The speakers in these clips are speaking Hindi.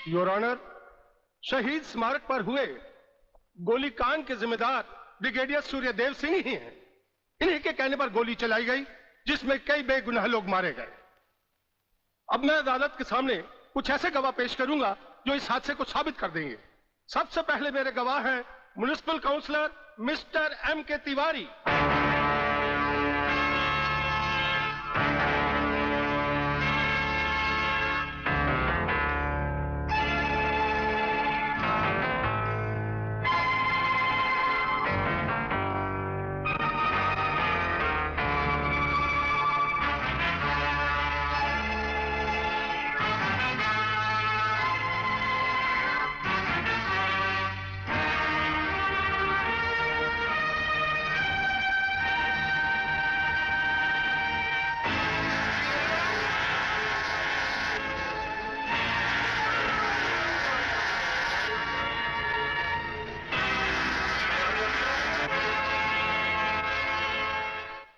योर ऑनर, शहीद स्मारक पर हुए गोलीकांड के जिम्मेदार ब्रिगेडियर सूर्यदेव सिंह ही हैं। इन्हीं के कहने पर गोली चलाई गई, जिसमें कई बेगुनाह लोग मारे गए। अब मैं अदालत के सामने कुछ ऐसे गवाह पेश करूंगा जो इस हादसे को साबित कर देंगे। सबसे पहले मेरे गवाह हैं municipal councillor mister M.K. Tiwari.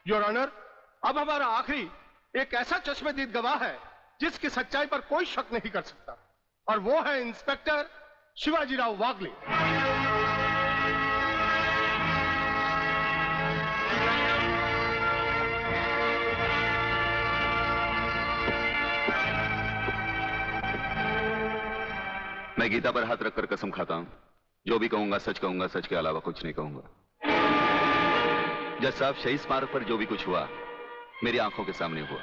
Your honour, अब हमारा आखिरी एक ऐसा चश्मदीद गवाह है जिसकी सच्चाई पर कोई शक नहीं कर सकता, और वो है इंस्पेक्टर शिवाजीराव वागले। मैं गीता पर हाथ रखकर कसम खाता हूं, जो भी कहूंगा सच कहूंगा, सच के अलावा कुछ नहीं कहूंगा। जज साहब, शहीद स्मारक पर जो भी कुछ हुआ मेरी आंखों के सामने हुआ।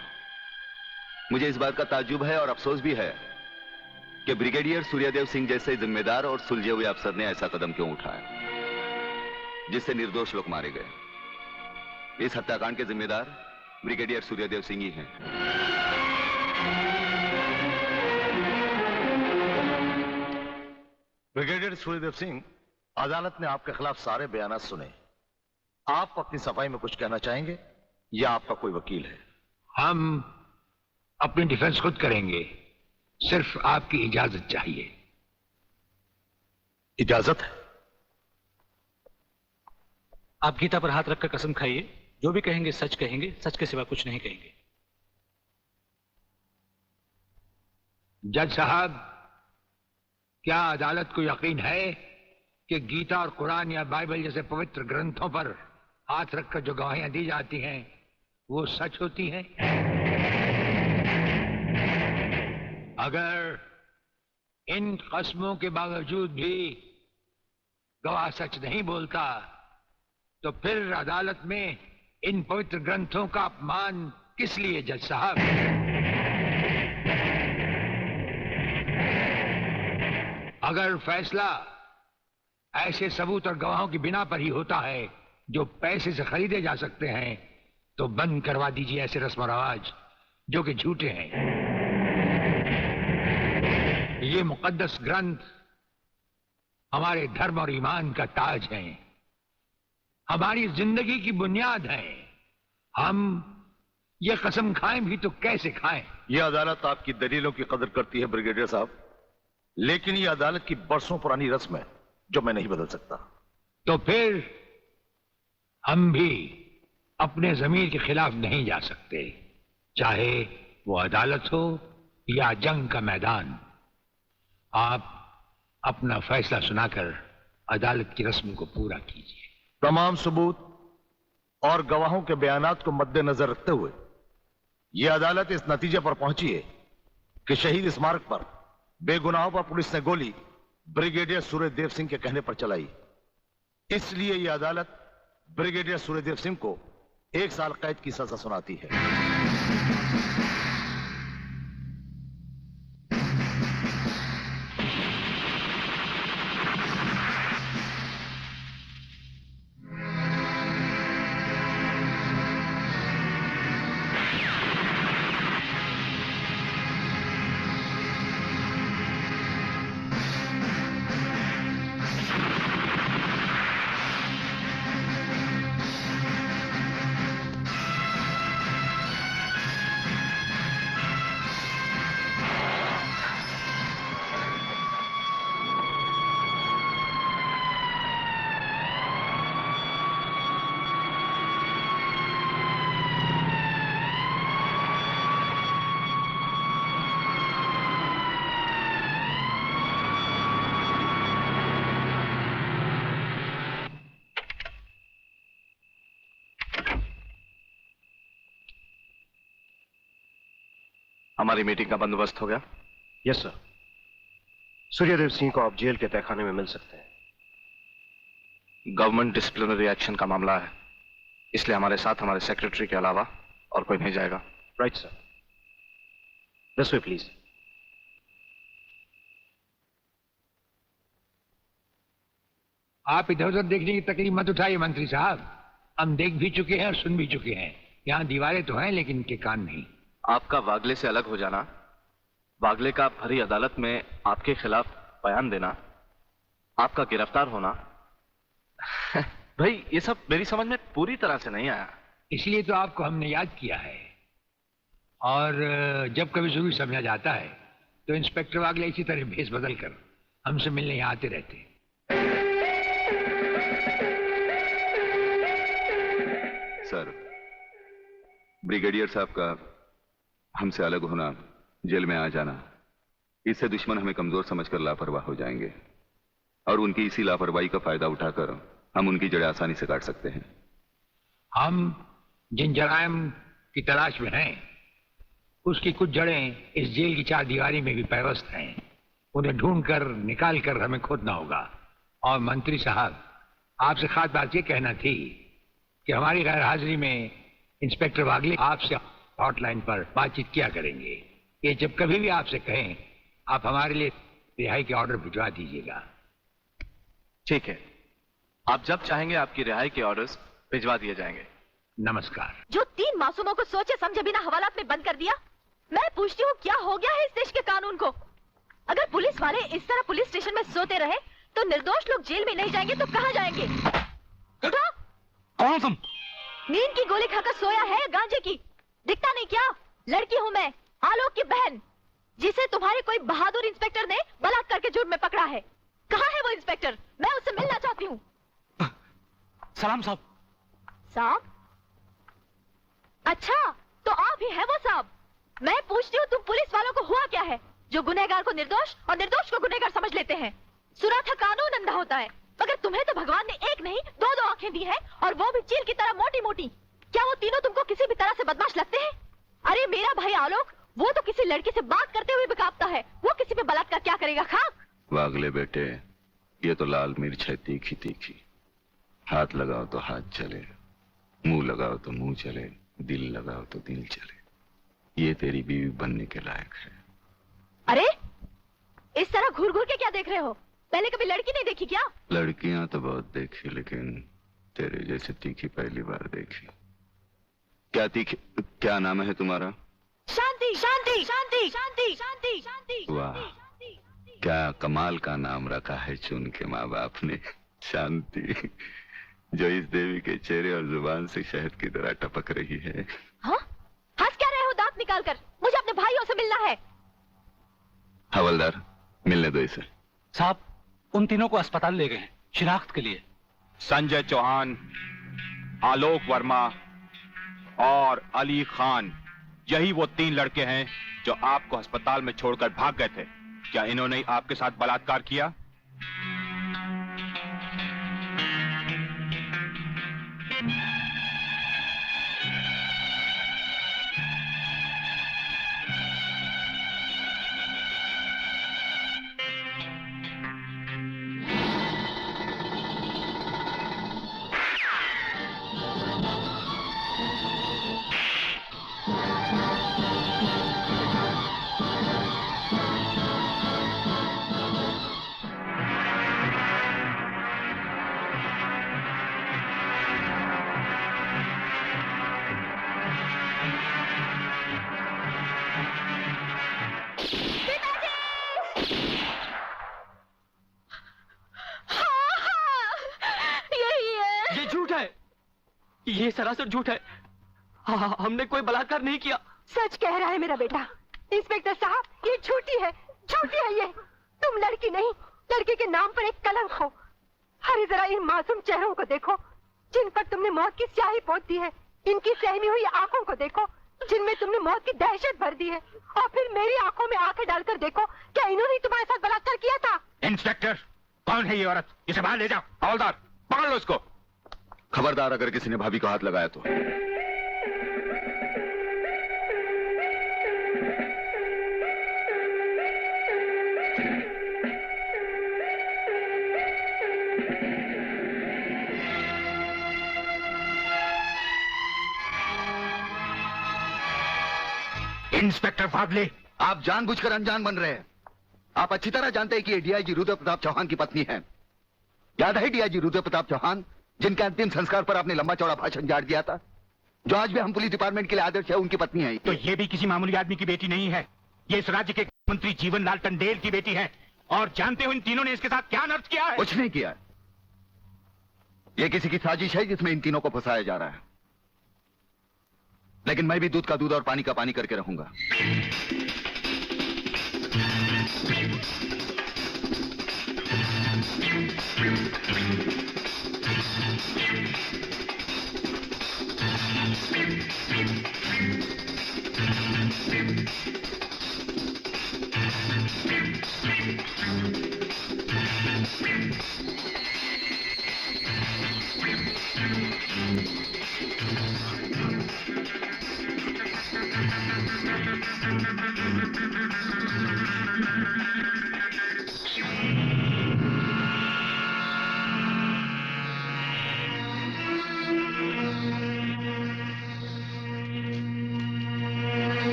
मुझे इस बात का ताज्जुब है और अफसोस भी है कि ब्रिगेडियर सूर्यदेव सिंह जैसे जिम्मेदार और सुलझे हुए अफसर ने ऐसा कदम क्यों उठाया जिससे निर्दोष लोग मारे गए। इस हत्याकांड के जिम्मेदार ब्रिगेडियर सूर्यदेव सिंह ही हैं। ब्रिगेडियर सूर्यदेव सिंह, अदालत ने आपके खिलाफ सारे बयान सुने। आप अपनी सफाई में कुछ कहना चाहेंगे या आपका कोई वकील है? हम अपनी डिफेंस खुद करेंगे, सिर्फ आपकी इजाजत चाहिए। इजाजत है? आप गीता पर हाथ रखकर कसम खाइए, जो भी कहेंगे सच कहेंगे, सच के सिवा कुछ नहीं कहेंगे। जज साहब, क्या अदालत को यकीन है कि गीता और कुरान या बाइबल जैसे पवित्र ग्रंथों पर हाथ रखकर जो गवाहियां दी जाती हैं वो सच होती हैं? अगर इन कस्मों के बावजूद भी गवाह सच नहीं बोलता तो फिर अदालत में इन पवित्र ग्रंथों का अपमान किस लिए जज साहब? अगर फैसला ऐसे सबूत और गवाहों की बिना पर ही होता है जो पैसे से खरीदे जा सकते हैं, तो बंद करवा दीजिए ऐसे रस्म और रवाज जो कि झूठे हैं। ये मुकद्दस ग्रंथ हमारे धर्म और ईमान का ताज है, हमारी जिंदगी की बुनियाद है। हम ये कसम खाएं भी तो कैसे खाएं? यह अदालत आपकी दलीलों की कदर करती है ब्रिगेडियर साहब, लेकिन यह अदालत की बरसों पुरानी रस्म है जो मैं नहीं बदल सकता। तो फिर हम भी अपने जमीर के खिलाफ नहीं जा सकते, चाहे वो अदालत हो या जंग का मैदान। आप अपना फैसला सुनाकर अदालत की रस्म को पूरा कीजिए। तमाम सबूत और गवाहों के बयानात को मद्देनजर रखते हुए यह अदालत इस नतीजे पर पहुंची है कि शहीद स्मारक पर बेगुनाहों पर पुलिस ने गोली ब्रिगेडियर सूर्यदेव सिंह के कहने पर चलाई। इसलिए यह अदालत ब्रिगेडियर सूर्यदेव सिंह को 1 साल कैद की सजा सुनाती है। हमारी मीटिंग का बंदोबस्त हो गया? Yes sir. सूर्यदेव सिंह को आप जेल के तहखाने में मिल सकते हैं। गवर्नमेंट डिसिप्लिनरी एक्शन का मामला है, इसलिए हमारे साथ हमारे सेक्रेटरी के अलावा और कोई नहीं जाएगा। Right sir. This way please. आप इधर उधर देखने की तकलीफ मत उठाइए मंत्री साहब, हम देख भी चुके हैं और सुन भी चुके हैं। यहाँ दीवारें तो हैं लेकिन इनके कान नहीं। आपका वागले से अलग हो जाना, वागले का भरी अदालत में आपके खिलाफ बयान देना, आपका गिरफ्तार होना भाई ये सब मेरी समझ में पूरी तरह से नहीं आया। इसलिए तो आपको हमने याद किया है। और जब कभी जरूरी समझा जाता है तो इंस्पेक्टर वागले इसी तरह भेस बदल कर हमसे मिलने यहाँ आते रहते हैं। सर, ब्रिगेडियर साहब का हमसे अलग होना, जेल में आ जाना, इससे दुश्मन हमें कमजोर समझकर लापरवाह हो जाएंगे और उनकी इसी लापरवाही का फायदा उठाकर हम उनकी जड़ें आसानी से काट सकते हैं। हम जिन जराइम की तलाश में हैं, उसकी कुछ जड़ें इस जेल की चार दीवारी में भी पैवस्त हैं। उन्हें ढूंढकर निकाल कर हमें खोदना होगा। और मंत्री साहब, आपसे खास बात ये कहना थी कि हमारी गैर हाजिरी में इंस्पेक्टर वागले आपसे हॉटलाइन पर बातचीत किया करेंगे। ये जब कभी भी आपसे कहें, आप हमारे लिए रिहाई के ऑर्डर भिजवा दीजिएगा। ठीक है, आप जब चाहेंगे आपकी रिहाई के ऑर्डर्स भिजवा दिए जाएंगे। नमस्कार। जो 3 मासूमों को सोचे समझे बिना हवालात में बंद कर दिया, मैं पूछती हूँ क्या हो गया है इस देश के कानून को? अगर पुलिस वाले इस तरह पुलिस स्टेशन में सोते रहे तो निर्दोष लोग जेल में नहीं जाएंगे तो कहाँ जाएंगे? उठो! कौन तुम? नींद की गोली खाकर सोया है गांजे की? दिखता नहीं क्या? लड़की हूँ मैं, आलोक की बहन, जिसे तुम्हारे कोई बहादुर इंस्पेक्टर ने बलात्कार के जुर्म में पकड़ा है। कहाँ है वो इंस्पेक्टर? मैं उससे मिलना चाहती हूँ। सलाम साहब। साहब? अच्छा, तो आप ही है वो साहब। मैं पूछती हूँ तुम पुलिस वालों को हुआ क्या है जो गुनहगार को निर्दोष और निर्दोष को गुनहगार समझ लेते हैं? सुना था कानून अंधा होता है, मगर तुम्हें तो भगवान ने एक नहीं 2-2 आंखें दी हैं, और वो भी चील की तरह मोटी मोटी। क्या वो तीनों तुमको किसी भी तरह से बदमाश लगते हैं? अरे मेरा भाई आलोक, वो तो किसी लड़की से बात करते हुए भी कांपता है, वो किसी पे बलात्कार क्या करेगा? खाक। वागले बेटे, ये तो लाल मिर्च है तीखी तीखी। हाथ लगाओ तो हाथ चले, मुंह लगाओ तो मुंह चले, दिल लगाओ तो दिल चले। ये तेरी बीवी बनने के लायक है। अरे इस तरह घूर घूर के क्या देख रहे हो? पहले कभी लड़की नहीं देखी क्या? लड़कियां तो बहुत देखी, लेकिन तेरे जैसे तीखी पहली बार देखी। क्या तीखी? क्या नाम है तुम्हारा? शांति शांति शांति शांति शांति शांति। वाह, क्या कमाल का नाम रखा है चुन के माँ बाप ने, शांति, जो इस देवी के चेहरे और जुबान से शहद की तरह टपक रही है। हाँ? हंस क्या रहे हो दांत निकाल कर? मुझे अपने भाइयों से मिलना है। हवलदार, मिलने दो इसे। साहब, उन तीनों को अस्पताल ले गए हैं शिनाख्त के लिए। संजय चौहान, आलोक वर्मा और अली खान, यही वो 3 लड़के हैं जो आपको अस्पताल में छोड़कर भाग गए थे। क्या इन्होंने आपके साथ बलात्कार किया? ये सरासर झूठ है। हमने कोई बलात्कार नहीं किया। सच कह रहा है मेरा बेटा। इंस्पेक्टर साहब, ये झूठी है, झूठी है ये। तुम लड़की नहीं, लड़की के नाम पर एक कलंक हो। अरे जरा इन मासूम चेहरों को देखो जिन पर तुमने मौत की स्याही पोत दी है। इनकी सहमी हुई आंखों को देखो जिनमें तुमने मौत की दहशत भर दी है। और फिर मेरी आंखों में आंखें डालकर देखो, क्या इन्होंने तुम्हारे साथ बलात्कार किया था? इंस्पेक्टर, कौन है ये औरत? इसे बाहर ले जाओ। हवलदार, पकड़ लो इसको। खबरदार, अगर किसी ने भाभी को हाथ लगाया तो। इंस्पेक्टर वागले, आप जानबूझकर अनजान बन रहे हैं। आप अच्छी तरह जानते हैं कि ये डीआईजी रुद्र प्रताप चौहान की पत्नी है। याद है डीआईजी रुद्र प्रताप चौहान, जिनके अंतिम संस्कार पर आपने लंबा चौड़ा भाषण झाड़ दिया था, जो आज भी हम पुलिस डिपार्टमेंट के लिए आदर्श है, उनकी पत्नी है। तो ये भी किसी मामूली आदमी की बेटी नहीं है, ये इस राज्य के मंत्री जीवन लाल टंडेल की बेटी है। और जानते हो इन तीनों ने इसके साथ क्या नर्क किया है? कुछ नहीं किया। ये किसी की साजिश है जिसमें इन तीनों को फंसाया जा रहा है। लेकिन मैं भी दूध का दूध और पानी का पानी करके रहूंगा।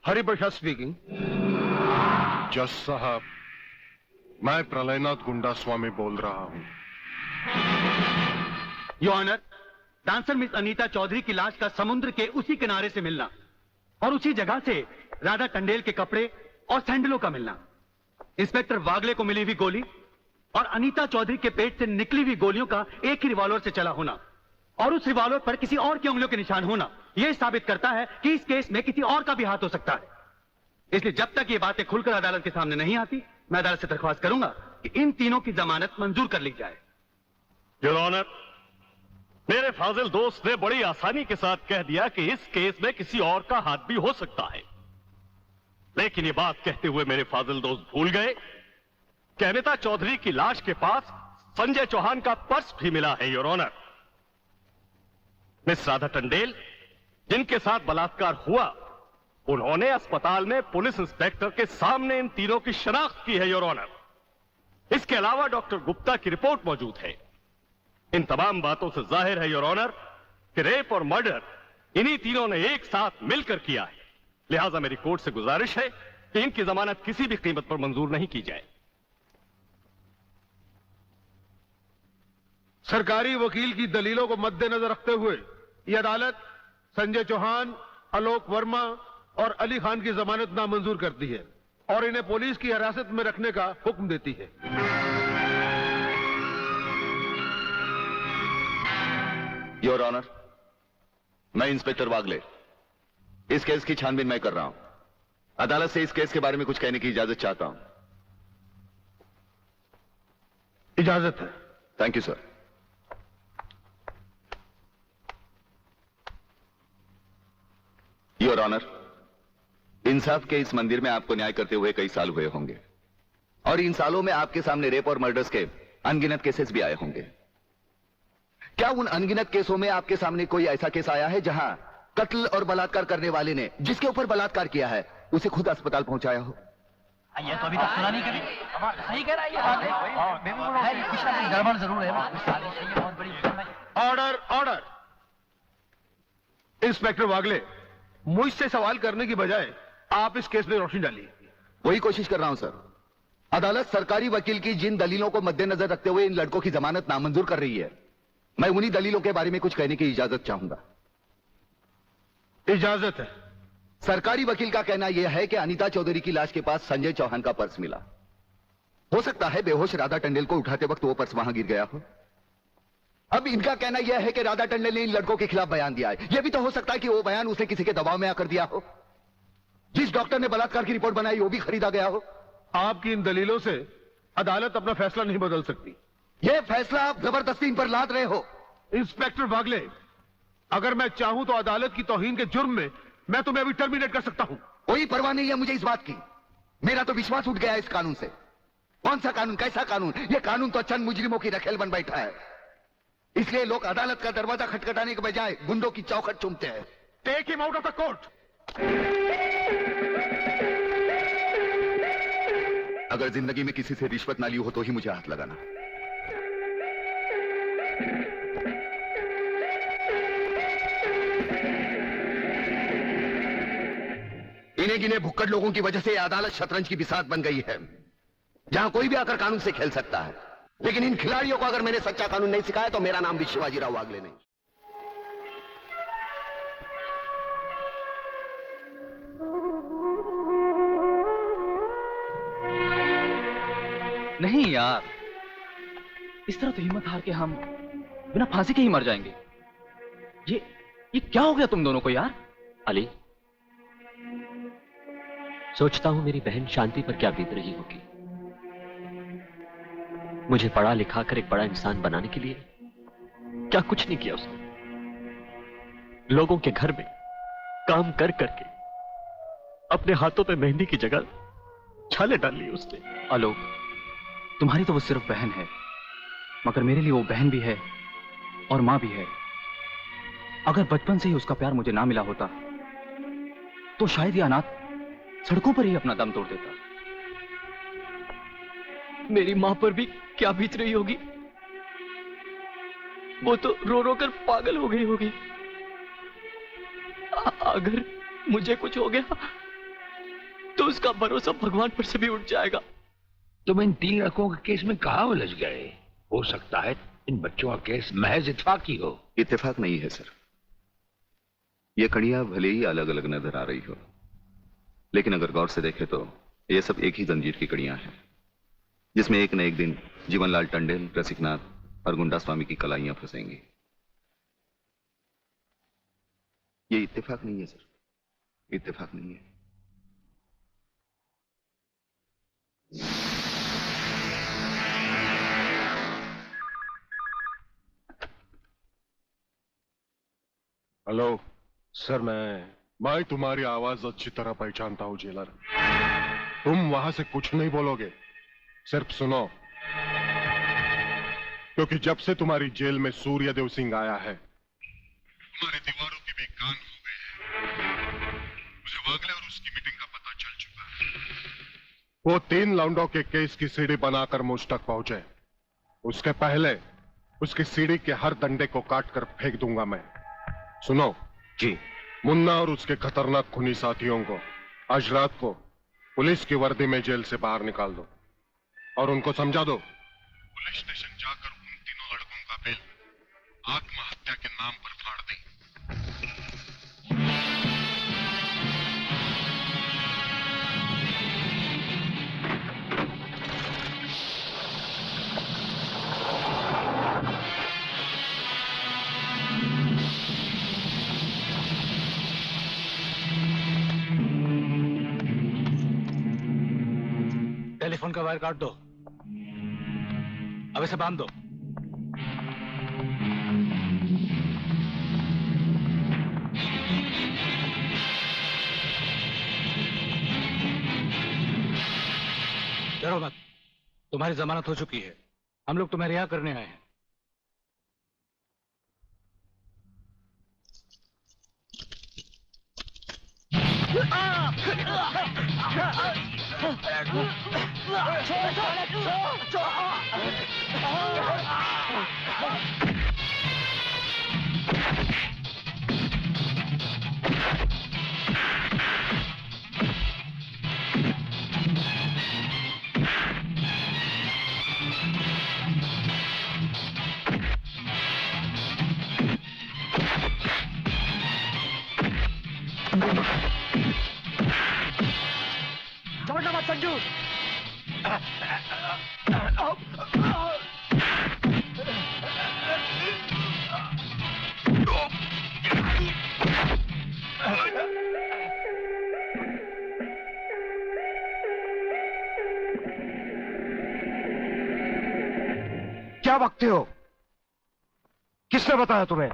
हरिप्रसाद स्पीकिंग। जज साहब, मैं प्रलयनाथ गुंडा स्वामी बोल रहा हूं। Your honour, dancer miss Anita Chaudhary की लाश का समुद्र के उसी किनारे से मिलना और उसी जगह से राधा टंडेल के कपड़े और सैंडलों का मिलना, इंस्पेक्टर वागले को मिली हुई गोली और अनीता चौधरी के पेट से निकली हुई गोलियों का एक ही रिवॉल्वर से चला होना और उस रिवॉल्वर पर किसी और की उंगलियों के निशान होना, यह साबित करता है कि इस केस में किसी और का भी हाथ हो सकता है। इसलिए जब तक ये बातें खुलकर अदालत के सामने नहीं आती, मैं अदालत से दरख्वास्त करूंगा कि इन तीनों की जमानत मंजूर कर ली जाए। योर ऑनर, मेरे फाजिल दोस्त ने बड़ी आसानी के साथ कह दिया कि इस केस में किसी और का हाथ भी हो सकता है। लेकिन ये बात कहते हुए मेरे फाजिल दोस्त भूल गए कि अनीता चौधरी की लाश के पास संजय चौहान का पर्स भी मिला है। Your honour, miss Radha Tandel जिनके साथ बलात्कार हुआ, उन्होंने अस्पताल में पुलिस इंस्पेक्टर के सामने इन तीनों की शनाख्त की है। योर ऑनर, इसके अलावा डॉक्टर गुप्ता की रिपोर्ट मौजूद है। इन तमाम बातों से जाहिर है योर ऑनर कि रेप और मर्डर इन्हीं तीनों ने एक साथ मिलकर किया है। लिहाजा मेरी कोर्ट से गुजारिश है कि इनकी जमानत किसी भी कीमत पर मंजूर नहीं की जाए। सरकारी वकील की दलीलों को मद्देनजर रखते हुए यह अदालत संजय चौहान, आलोक वर्मा और अली खान की जमानत नामंजूर करती है और इन्हें पुलिस की हिरासत में रखने का हुक्म देती है। योर ऑनर, मैं इंस्पेक्टर वागले इस केस की छानबीन मैं कर रहा हूं। अदालत से इस केस के बारे में कुछ कहने की इजाजत चाहता हूं। इजाजत है। Thank you sir. Your honour, इंसाफ के इस मंदिर में आपको न्याय करते हुए कई साल हुए होंगे और इन सालों में आपके सामने रेप और मर्डर्स के अनगिनत केसेस भी आए होंगे। क्या उन अनगिनत केसों में आपके सामने कोई ऐसा केस आया है जहां कत्ल और बलात्कार करने वाले ने जिसके ऊपर बलात्कार किया है उसे खुद अस्पताल पहुंचाया हो? ये तो अभी तक सुना नहीं कभी। सही कह रहा है ये बात, गड़बड़ जरूर है। बहुत बड़ी ऑर्डर, ऑर्डर। इंस्पेक्टर वागले, मुझसे सवाल करने की बजाय आप इस केस में रोशनी डालिए। वही कोशिश कर रहा हूं सर। अदालत सरकारी वकील की जिन दलीलों को मद्देनजर रखते हुए इन लड़कों की जमानत नामंजूर कर रही है, मैं उन्हीं दलीलों के बारे में कुछ कहने की इजाजत चाहूंगा। इजाजत है। सरकारी वकील का कहना यह है कि अनीता चौधरी की लाश के पास संजय चौहान का पर्स मिला। हो सकता है बेहोश राधा टंडेल को उठाते वक्त वो पर्स वहां गिर गया हो। अब इनका कहना यह है कि राधा टंडेल ने इन लड़कों के खिलाफ बयान दिया है। यह भी तो हो सकता है कि वो बयान उसने किसी के दबाव में आकर दिया हो। जिस डॉक्टर ने बलात्कार की रिपोर्ट बनाई वो भी खरीदा गया हो। आपकी इन दलीलों से अदालत अपना फैसला नहीं बदल सकती। यह फैसला आप जबरदस्ती इन पर लाद रहे हो। इंस्पेक्टर वागले, अगर मैं चाहूं तो अदालत की तौहीन के जुर्म में मैं तुम्हें अभी टर्मिनेट कर सकता हूं। कोई परवाह नहीं है मुझे इस बात की। मेरा तो विश्वास उठ गया इस कानून से। कौन सा कानून, कैसा कानून? यह कानून तो चंद मुजरिमों की रखेल बन बैठा है। इसलिए लोग अदालत का दरवाजा खटखटाने के बजाय गुंडों की चौखट चूमते हैं। Take him out of the court. अगर जिंदगी में किसी से रिश्वत ना ली हो तो ही मुझे हाथ लगाना। इन्हें गिने भुक्कड़ लोगों की वजह से यह अदालत शतरंज की बिसात बन गई है, जहां कोई भी आकर कानून से खेल सकता है। लेकिन इन खिलाड़ियों को अगर मैंने सच्चा कानून नहीं सिखाया तो मेरा नाम भी शिवाजीराव वागले नहीं। नहीं यार, इस तरह तो हिम्मत हार के हम बिना फांसी के ही मर जाएंगे। ये क्या हो गया तुम दोनों को यार? अली, सोचता हूं मेरी बहन शांति पर क्या बीत रही होगी। मुझे पढ़ा लिखा कर एक बड़ा इंसान बनाने के लिए क्या कुछ नहीं किया उसने। लोगों के घर में काम कर करके अपने हाथों पे मेहंदी की जगह छाले डाल ली उसने। आलोक, तुम्हारी तो वो सिर्फ बहन है, मगर मेरे लिए वो बहन भी है और मां भी है। अगर बचपन से ही उसका प्यार मुझे ना मिला होता तो शायद ये अनाथ सड़कों पर ही अपना दम तोड़ देता। मेरी मां पर भी क्या बीत रही होगी। वो तो रो रो कर पागल हो गई होगी। अगर मुझे कुछ हो गया तो उसका भरोसा भगवान पर से भी उठ जाएगा। तुम इन 3 लड़कों के केस में कहां उलझ गए? हो सकता है इन बच्चों का केस महज इत्तेफाक ही हो। इत्तेफाक नहीं है सर। ये कड़ियां भले ही अलग अलग नजर आ रही हो, लेकिन अगर गौर से देखें तो ये सब एक ही जंजीर की कड़ियां हैं, जिसमें एक न एक दिन जीवनलाल टंडेल, रसिकनाथ और गुंडा स्वामी की कलाइयां फंसेंगी। ये इत्तेफाक नहीं है सर, इत्तेफाक नहीं है। हेलो सर, मैं तुम्हारी आवाज अच्छी तरह पहचानता हूं जेलर। तुम वहां से कुछ नहीं बोलोगे, सिर्फ सुनो, क्योंकि जब से तुम्हारी जेल में सूर्यदेव सिंह आया है तुम्हारी दीवारों के भी कान हो गए हैं। मुझे वागले और उसकी मीटिंग का पता चल चुका है। वो 3 लौंडों के केस की सीढ़ी बनाकर मुझ तक पहुंचे, उसके पहले उसकी सीढ़ी के हर डंडे को काटकर फेंक दूंगा मैं। सुनो जी, मुन्ना और उसके खतरनाक खूनी साथियों को आज रात को पुलिस की वर्दी में जेल से बाहर निकाल दो और उनको समझा दो पुलिस स्टेशन जाकर उन तीनों लड़कों का बिल आत्महत्या के नाम पर फाड़ दें। टेलीफोन का वायर काट दो, अब इसे बांध दो। डरो मत, तुम्हारी जमानत हो चुकी है। हम लोग तुम्हें रिहा करने आए हैं। छोड़ना मत संजू। क्या बकते हो? किसने बताया तुम्हें?